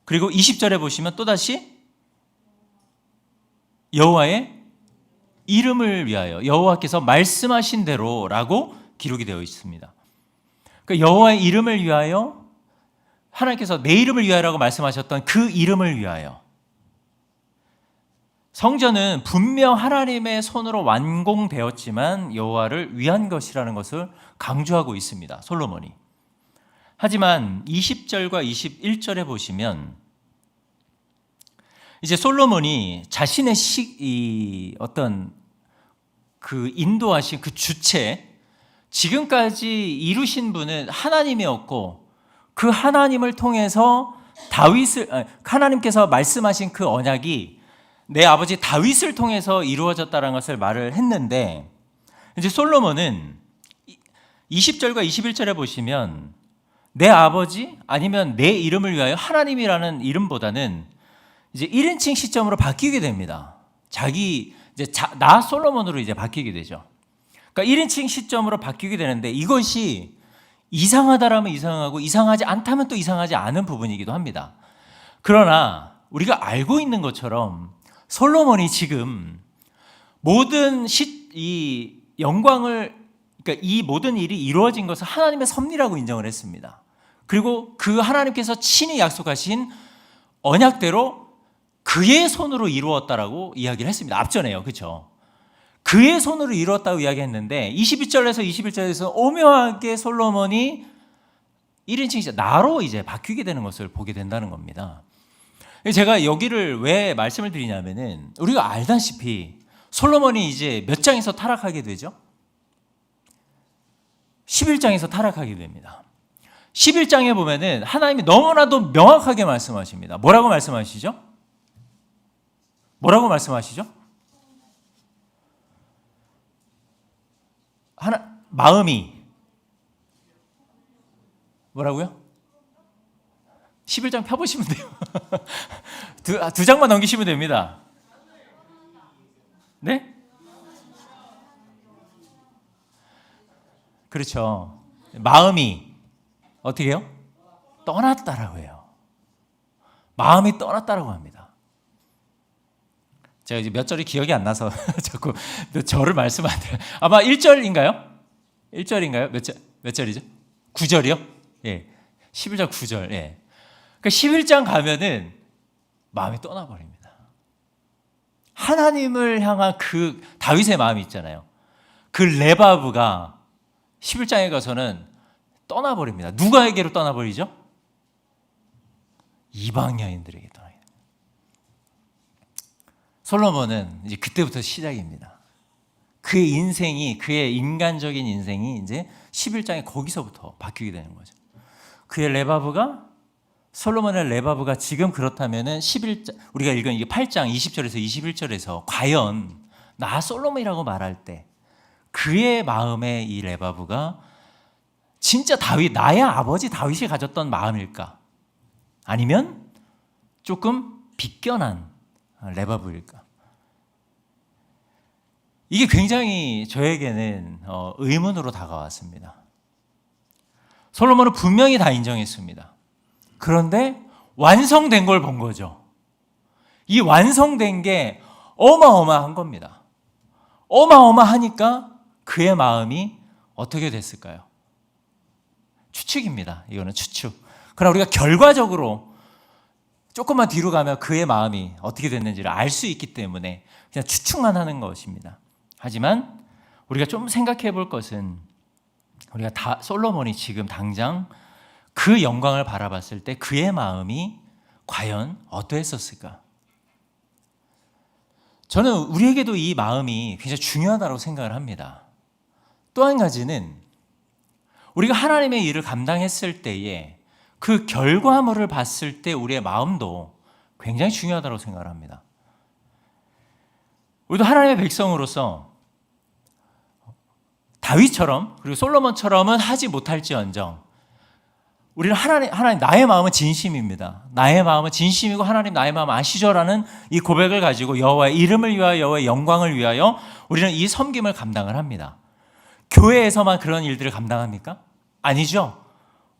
그리고 20절에 보시면 또다시 여호와의 이름을 위하여, 여호와께서 말씀하신 대로라고 기록이 되어 있습니다. 그러니까 여호와의 이름을 위하여, 하나님께서 내 이름을 위하여라고 말씀하셨던 그 이름을 위하여. 성전은 분명 하나님의 손으로 완공되었지만 여호와를 위한 것이라는 것을 강조하고 있습니다. 솔로몬이. 하지만 20절과 21절에 보시면 이제 솔로몬이 자신의 어떤 그 인도하신 그 주체, 지금까지 이루신 분은 하나님이었고 그 하나님을 통해서 하나님께서 말씀하신 그 언약이 내 아버지 다윗을 통해서 이루어졌다는 것을 말을 했는데, 이제 솔로몬은 20절과 21절에 보시면 내 아버지 아니면 내 이름을 위하여 하나님이라는 이름보다는 이제 1인칭 시점으로 바뀌게 됩니다. 나 솔로몬으로 이제 바뀌게 되죠. 그러니까 1인칭 시점으로 바뀌게 되는데, 이것이 이상하다라면 이상하고 이상하지 않다면 또 이상하지 않은 부분이기도 합니다. 그러나 우리가 알고 있는 것처럼 솔로몬이 지금 모든 이 영광을, 그러니까 이 모든 일이 이루어진 것을 하나님의 섭리라고 인정을 했습니다. 그리고 그 하나님께서 친히 약속하신 언약대로 그의 손으로 이루었다라고 이야기를 했습니다. 앞전에요. 그렇죠? 그의 손으로 이루었다고 이야기했는데 22절에서 21절에서 오묘하게 솔로몬이 1인칭 나로 이제 바뀌게 되는 것을 보게 된다는 겁니다. 제가 여기를 왜 말씀을 드리냐면은, 우리가 알다시피 솔로몬이 이제 몇 장에서 타락하게 되죠? 11장에서 타락하게 됩니다. 11장에 보면은 하나님이 너무나도 명확하게 말씀하십니다. 뭐라고 말씀하시죠? 뭐라고 말씀하시죠? 마음이 뭐라고요? 11장 펴보시면 돼요. 두 장만 넘기시면 됩니다. 네? 그렇죠. 마음이 어떻게 해요? 떠났다라고 해요. 마음이 떠났다라고 합니다. 제가 이제 몇 절이 기억이 안 나서 자꾸 절을 말씀 안 드려요. 아마 1절인가요? 1절인가요? 몇 절이죠? 9절이요? 예. 11장 9절. 예. 그러니까 11장 가면은 마음이 떠나버립니다. 하나님을 향한 그 다윗의 마음이 있잖아요. 그 레바브가 11장에 가서는 떠나버립니다. 누가에게로 떠나버리죠? 이방 여인들에게 떠나요. 솔로몬은 이제 그때부터 시작입니다. 그의 인생이, 그의 인간적인 인생이 이제 11장에 거기서부터 바뀌게 되는 거죠. 그의 레바브가, 솔로몬의 레바브가 지금 그렇다면은 11장, 우리가 읽은 이게 8장 20절에서 21절에서 과연 나 솔로몬이라고 말할 때 그의 마음에 이 레바브가 진짜 나의 아버지 다윗이 가졌던 마음일까? 아니면 조금 비껴난 레바브일까? 이게 굉장히 저에게는 의문으로 다가왔습니다. 솔로몬은 분명히 다 인정했습니다. 그런데 완성된 걸 본 거죠. 이 완성된 게 어마어마한 겁니다. 어마어마하니까 그의 마음이 어떻게 됐을까요? 추측입니다. 이거는 추측. 그러나 우리가 결과적으로 조금만 뒤로 가면 그의 마음이 어떻게 됐는지를 알 수 있기 때문에 그냥 추측만 하는 것입니다. 하지만 우리가 좀 생각해 볼 것은, 우리가 솔로몬이 지금 당장 그 영광을 바라봤을 때 그의 마음이 과연 어떠했었을까? 저는 우리에게도 이 마음이 굉장히 중요하다고 생각을 합니다. 또 한 가지는 우리가 하나님의 일을 감당했을 때에 그 결과물을 봤을 때 우리의 마음도 굉장히 중요하다고 생각을 합니다. 우리도 하나님의 백성으로서 다윗처럼 그리고 솔로몬처럼은 하지 못할지언정 우리는 하나님 나의 마음은 진심입니다. 나의 마음은 진심이고 하나님 나의 마음 아시죠라는 이 고백을 가지고 여호와의 이름을 위하여 여호와의 영광을 위하여 우리는 이 섬김을 감당을 합니다. 교회에서만 그런 일들을 감당합니까? 아니죠.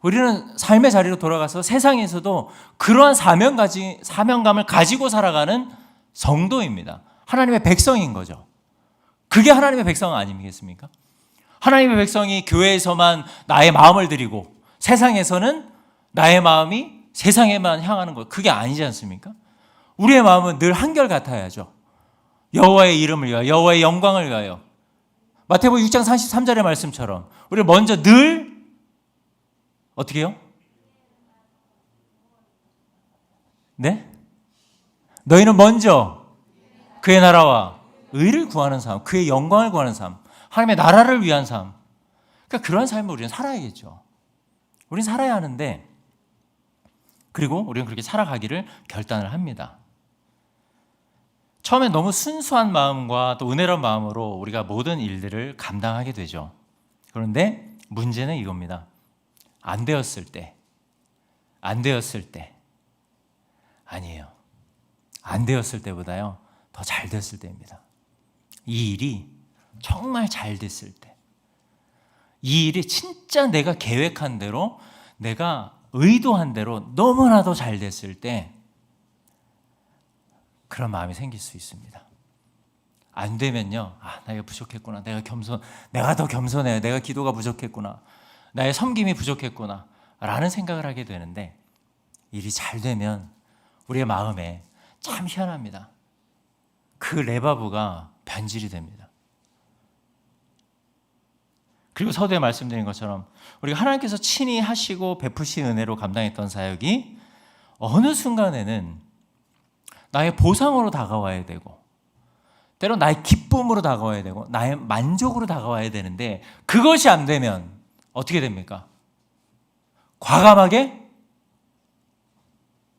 우리는 삶의 자리로 돌아가서 세상에서도 그러한 사명감을 가지고 살아가는 성도입니다. 하나님의 백성인 거죠. 그게 하나님의 백성 아니겠습니까? 하나님의 백성이 교회에서만 나의 마음을 드리고 세상에서는 나의 마음이 세상에만 향하는 것, 그게 아니지 않습니까? 우리의 마음은 늘 한결같아야죠. 여호와의 이름을 위하여 여호와의 영광을 위하여 마태복음 6장 43절의 말씀처럼 우리 먼저 늘 어떻게 해요? 네? 너희는 먼저 그의 나라와 의를 구하는 삶, 그의 영광을 구하는 삶, 하나님의 나라를 위한 삶. 그러니까 그런 삶을 우리는 살아야겠죠. 우리는 살아야 하는데, 그리고 우리는 그렇게 살아가기를 결단을 합니다. 처음에 너무 순수한 마음과 또 은혜로운 마음으로 우리가 모든 일들을 감당하게 되죠. 그런데 문제는 이겁니다. 안 되었을 때 아니에요. 안 되었을 때보다요 더 잘 됐을 때입니다. 이 일이 정말 잘 됐을 때, 이 일이 진짜 내가 계획한 대로, 내가 의도한 대로 너무나도 잘 됐을 때 그런 마음이 생길 수 있습니다. 안 되면요, 내가 부족했구나, 내가 더 겸손해, 내가 기도가 부족했구나, 나의 섬김이 부족했구나 라는 생각을 하게 되는데, 일이 잘 되면 우리의 마음에 참 희한합니다. 그 레바브가 변질이 됩니다. 그리고 서두에 말씀드린 것처럼 우리가 하나님께서 친히 하시고 베푸신 은혜로 감당했던 사역이 어느 순간에는 나의 보상으로 다가와야 되고, 때론 나의 기쁨으로 다가와야 되고, 나의 만족으로 다가와야 되는데, 그것이 안 되면 어떻게 됩니까? 과감하게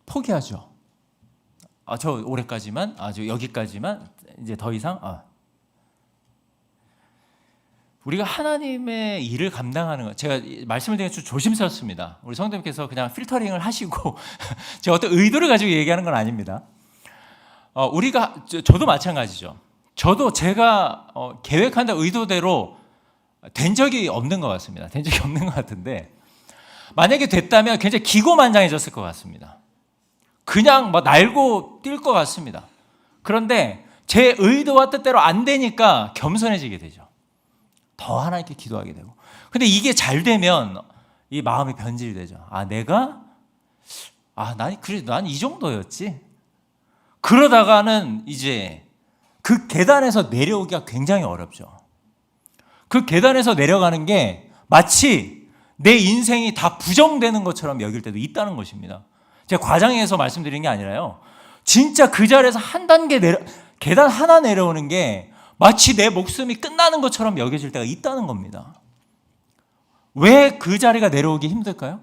포기하죠. 저 올해까지만, 저 여기까지만, 이제 더 이상. 우리가 하나님의 일을 감당하는 것, 제가 말씀을 드리면 좀 조심스럽습니다. 우리 성도님께서 그냥 필터링을 하시고 제가 어떤 의도를 가지고 얘기하는 건 아닙니다. 저도 마찬가지죠. 저도 제가 계획한 의도대로 된 적이 없는 것 같습니다. 된 적이 없는 것 같은데, 만약에 됐다면 굉장히 기고만장해졌을 것 같습니다. 그냥 날고 뛸 것 같습니다. 그런데 제 의도와 뜻대로 안 되니까 겸손해지게 되죠. 더 하나님께 기도하게 되고. 근데 이게 잘 되면 이 마음이 변질이 되죠. 난 이 정도였지. 그러다가는 이제 그 계단에서 내려오기가 굉장히 어렵죠. 그 계단에서 내려가는 게 마치 내 인생이 다 부정되는 것처럼 여길 때도 있다는 것입니다. 제가 과장해서 말씀드린 게 아니라요, 진짜 그 자리에서 한 단계 계단 하나 내려오는 게 마치 내 목숨이 끝나는 것처럼 여겨질 때가 있다는 겁니다. 왜 그 자리가 내려오기 힘들까요?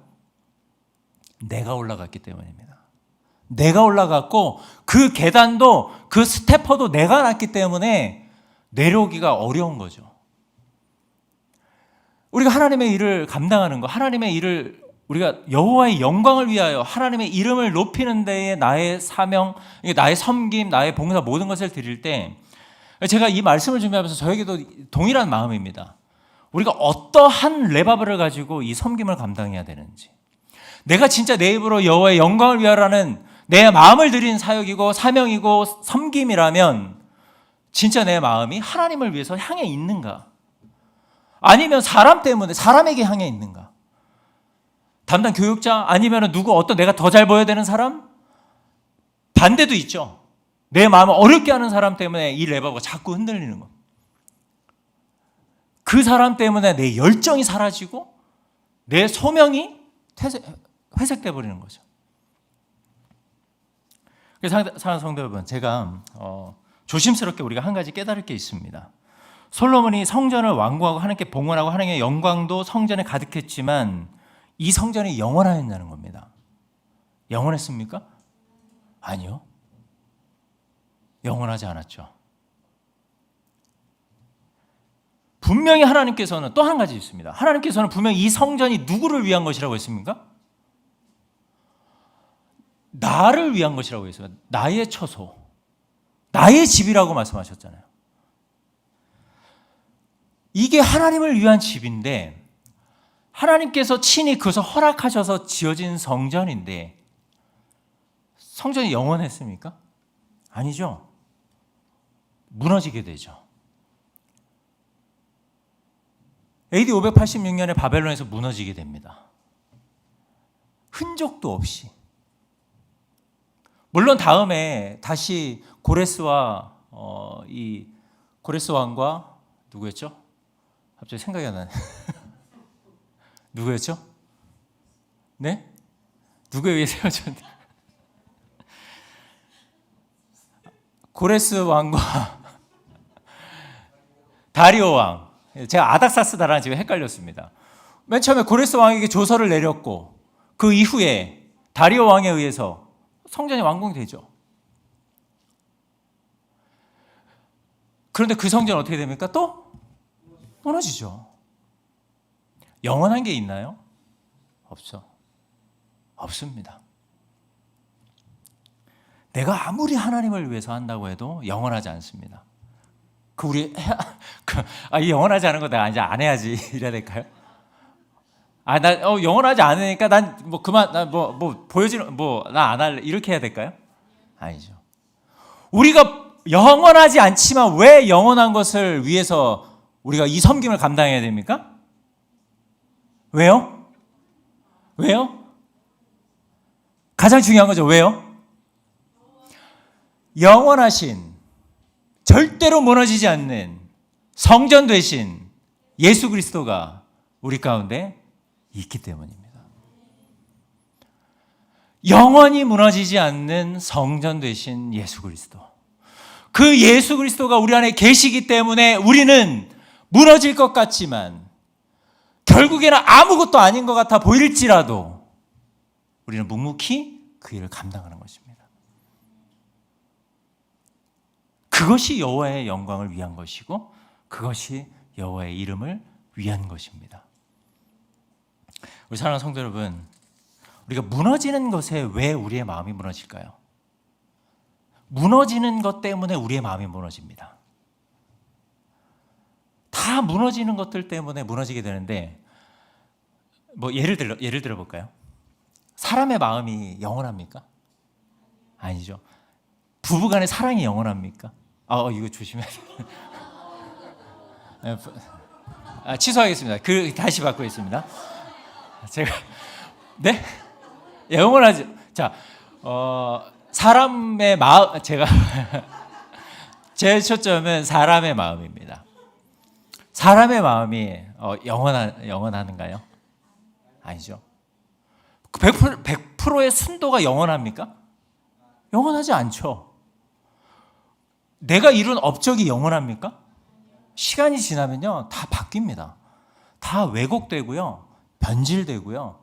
내가 올라갔기 때문입니다. 내가 올라갔고 그 계단도, 그 스태퍼도 내가 놨기 때문에 내려오기가 어려운 거죠. 우리가 하나님의 일을 감당하는 거, 하나님의 일을 우리가 여호와의 영광을 위하여 하나님의 이름을 높이는 데에 나의 사명, 나의 섬김, 나의 봉사, 모든 것을 드릴 때, 제가 이 말씀을 준비하면서 저에게도 동일한 마음입니다. 우리가 어떠한 레바브를 가지고 이 섬김을 감당해야 되는지, 내가 진짜 내 입으로 여호와의 영광을 위하라는 내 마음을 드린 사역이고 사명이고 섬김이라면 진짜 내 마음이 하나님을 위해서 향해 있는가, 아니면 사람 때문에 사람에게 향해 있는가, 담당 교육자, 아니면 어떤 내가 더 잘 보여야 되는 사람, 반대도 있죠. 내 마음을 어렵게 하는 사람 때문에 이 레버가 자꾸 흔들리는 것. 그 사람 때문에 내 열정이 사라지고 내 소명이 회색돼 버리는 거죠. 그래서 사랑하는 성도 여러분, 제가 조심스럽게 우리가 한 가지 깨달을 게 있습니다. 솔로몬이 성전을 완공하고 하나님께 봉헌하고 하나님의 영광도 성전에 가득했지만 이 성전이 영원하였냐는 겁니다. 영원했습니까? 아니요. 영원하지 않았죠. 분명히 하나님께서는 또 한 가지 있습니다. 하나님께서는 분명히 이 성전이 누구를 위한 것이라고 했습니까? 나를 위한 것이라고 했어요. 나의 처소, 나의 집이라고 말씀하셨잖아요. 이게 하나님을 위한 집인데 하나님께서 친히 그것을 허락하셔서 지어진 성전인데 성전이 영원했습니까? 아니죠. 무너지게 되죠. AD 586년에 바벨론에서 무너지게 됩니다. 흔적도 없이. 물론 다음에 다시 고레스와 이 고레스 왕과 누구였죠? 갑자기 생각이 안 나네. 누구였죠? 네? 누구에 의해 세워졌는데? 고레스 왕과 다리오 왕. 제가 아닥사스다랑 지금 헷갈렸습니다. 맨 처음에 고레스 왕에게 조서를 내렸고 그 이후에 다리오 왕에 의해서 성전이 완공되죠. 그런데 그 성전 어떻게 됩니까? 또 무너지죠. 영원한 게 있나요? 없죠. 없습니다. 내가 아무리 하나님을 위해서 한다고 해도 영원하지 않습니다. 이 영원하지 않은 거 내가 이제 안 해야지 이래야 될까요? 나 영원하지 않으니까 난 뭐 그만 보여지는 나 안 할래 이렇게 해야 될까요? 아니죠. 우리가 영원하지 않지만 왜 영원한 것을 위해서 우리가 이 섬김을 감당해야 됩니까? 왜요? 왜요? 가장 중요한 거죠. 왜요? 영원하신 절대로 무너지지 않는 성전 되신 예수 그리스도가 우리 가운데 있기 때문입니다. 영원히 무너지지 않는 성전 되신 예수 그리스도. 그 예수 그리스도가 우리 안에 계시기 때문에 우리는 무너질 것 같지만 결국에는 아무것도 아닌 것 같아 보일지라도 우리는 묵묵히 그 일을 감당하는 것입니다. 그것이 여호와의 영광을 위한 것이고 그것이 여호와의 이름을 위한 것입니다. 우리 사랑하는 성도 여러분, 우리가 무너지는 것에 왜 우리의 마음이 무너질까요? 무너지는 것 때문에 우리의 마음이 무너집니다. 다 무너지는 것들 때문에 무너지게 되는데 예를 들어 볼까요? 사람의 마음이 영원합니까? 아니죠. 부부간의 사랑이 영원합니까? 이거 조심해야 돼요. 취소하겠습니다. 다시 바꾸겠습니다. 제가 네? 영원하지. 자, 사람의 마음 제 초점은 사람의 마음입니다. 사람의 마음이 영원하는가요? 아니죠. 100%의 순도가 영원합니까? 영원하지 않죠. 내가 이룬 업적이 영원합니까? 시간이 지나면요, 다 바뀝니다. 다 왜곡되고요, 변질되고요,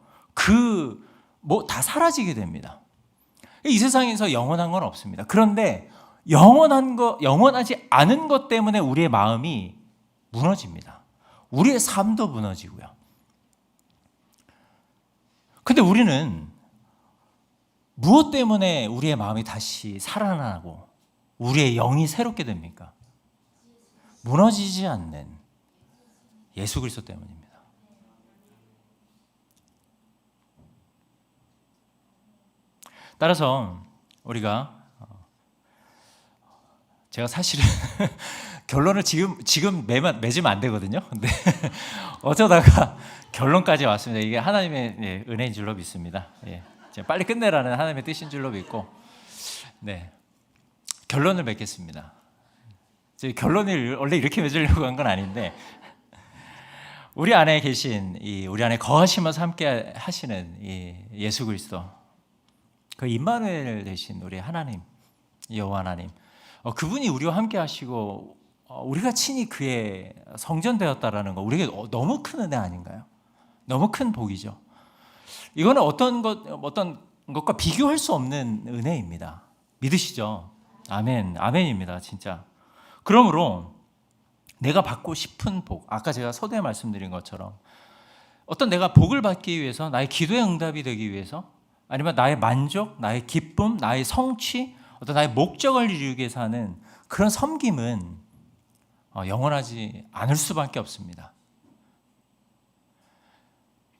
다 사라지게 됩니다. 이 세상에서 영원한 건 없습니다. 그런데 영원하지 않은 것 때문에 우리의 마음이 무너집니다. 우리의 삶도 무너지고요. 근데 우리는 무엇 때문에 우리의 마음이 다시 살아나고 우리의 영이 새롭게 됩니까? 무너지지 않는 예수 그리스도 때문입니다. 따라서 우리가 제가 사실은 결론을 지금 맺으면 안 되거든요. 근데 어쩌다가 결론까지 왔습니다. 이게 하나님의 은혜인 줄로 믿습니다. 제가 빨리 끝내라는 하나님의 뜻인 줄로 믿고, 결론을 맺겠습니다. 결론을 원래 이렇게 맺으려고 한 건 아닌데, 우리 안에 계신 우리 안에 거하시면서 함께 하시는 이 예수 그리스도, 그 임마누엘 되신 우리 하나님, 여호와 하나님, 그분이 우리와 함께 하시고 우리가 친히 그의 성전 되었다라는 거, 우리에게 너무 큰 은혜 아닌가요? 너무 큰 복이죠. 이거는 어떤 것과 비교할 수 없는 은혜입니다. 믿으시죠? 아멘, 아멘입니다, 진짜. 그러므로 내가 받고 싶은 복, 아까 제가 서두에 말씀드린 것처럼 어떤 내가 복을 받기 위해서, 나의 기도의 응답이 되기 위해서, 아니면 나의 만족, 나의 기쁨, 나의 성취, 어떤 나의 목적을 이루기 위해서 하는 그런 섬김은 영원하지 않을 수밖에 없습니다.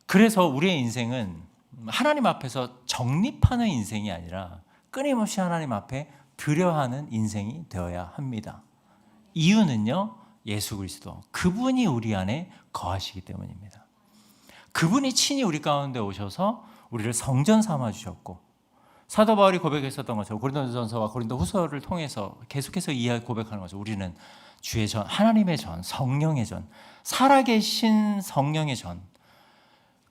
그래서 우리의 인생은 하나님 앞에서 적립하는 인생이 아니라 끊임없이 하나님 앞에 드려하는 인생이 되어야 합니다. 이유는요, 예수 그리스도, 그분이 우리 안에 거하시기 때문입니다. 그분이 친히 우리 가운데 오셔서 우리를 성전 삼아 주셨고, 사도 바울이 고백했었던 것처럼 고린도전서와 고린도후서를 통해서 계속해서 고백하는 거죠. 우리는 주의 전, 하나님의 전, 성령의 전, 살아계신 성령의 전,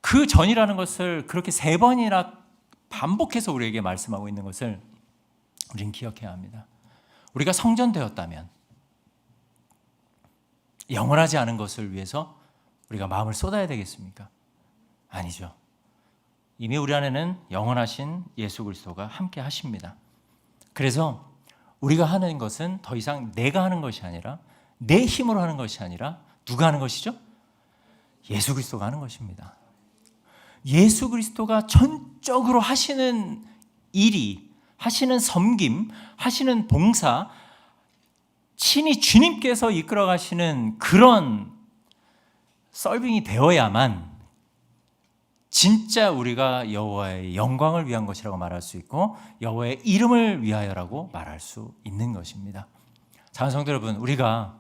그 전이라는 것을 그렇게 3번이나 반복해서 우리에게 말씀하고 있는 것을 우리는 기억해야 합니다. 우리가 성전되었다면 영원하지 않은 것을 위해서 우리가 마음을 쏟아야 되겠습니까? 아니죠. 이미 우리 안에는 영원하신 예수 그리스도가 함께 하십니다. 그래서 우리가 하는 것은 더 이상 내가 하는 것이 아니라, 내 힘으로 하는 것이 아니라 누가 하는 것이죠? 예수 그리스도가 하는 것입니다. 예수 그리스도가 전적으로 하시는 일이, 하시는 섬김, 하시는 봉사, 친히 주님께서 이끌어 가시는 그런 서빙이 되어야만 진짜 우리가 여호와의 영광을 위한 것이라고 말할 수 있고, 여호와의 이름을 위하여라고 말할 수 있는 것입니다. 사랑하는 성도 여러분, 우리가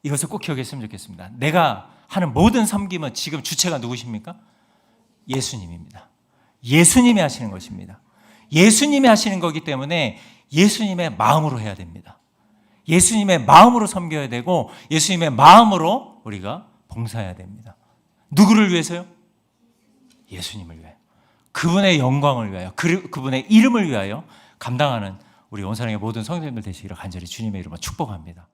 이것을 꼭 기억했으면 좋겠습니다. 내가 하는 모든 섬김은 지금 주체가 누구십니까? 예수님입니다. 예수님이 하시는 것입니다. 예수님이 하시는 거기 때문에 예수님의 마음으로 해야 됩니다. 예수님의 마음으로 섬겨야 되고, 예수님의 마음으로 우리가 봉사해야 됩니다. 누구를 위해서요? 예수님을 위하여, 그분의 영광을 위하여, 그분의 이름을 위하여 감당하는 우리 온사랑의 모든 성도님들 되시기를 간절히 주님의 이름으로 축복합니다.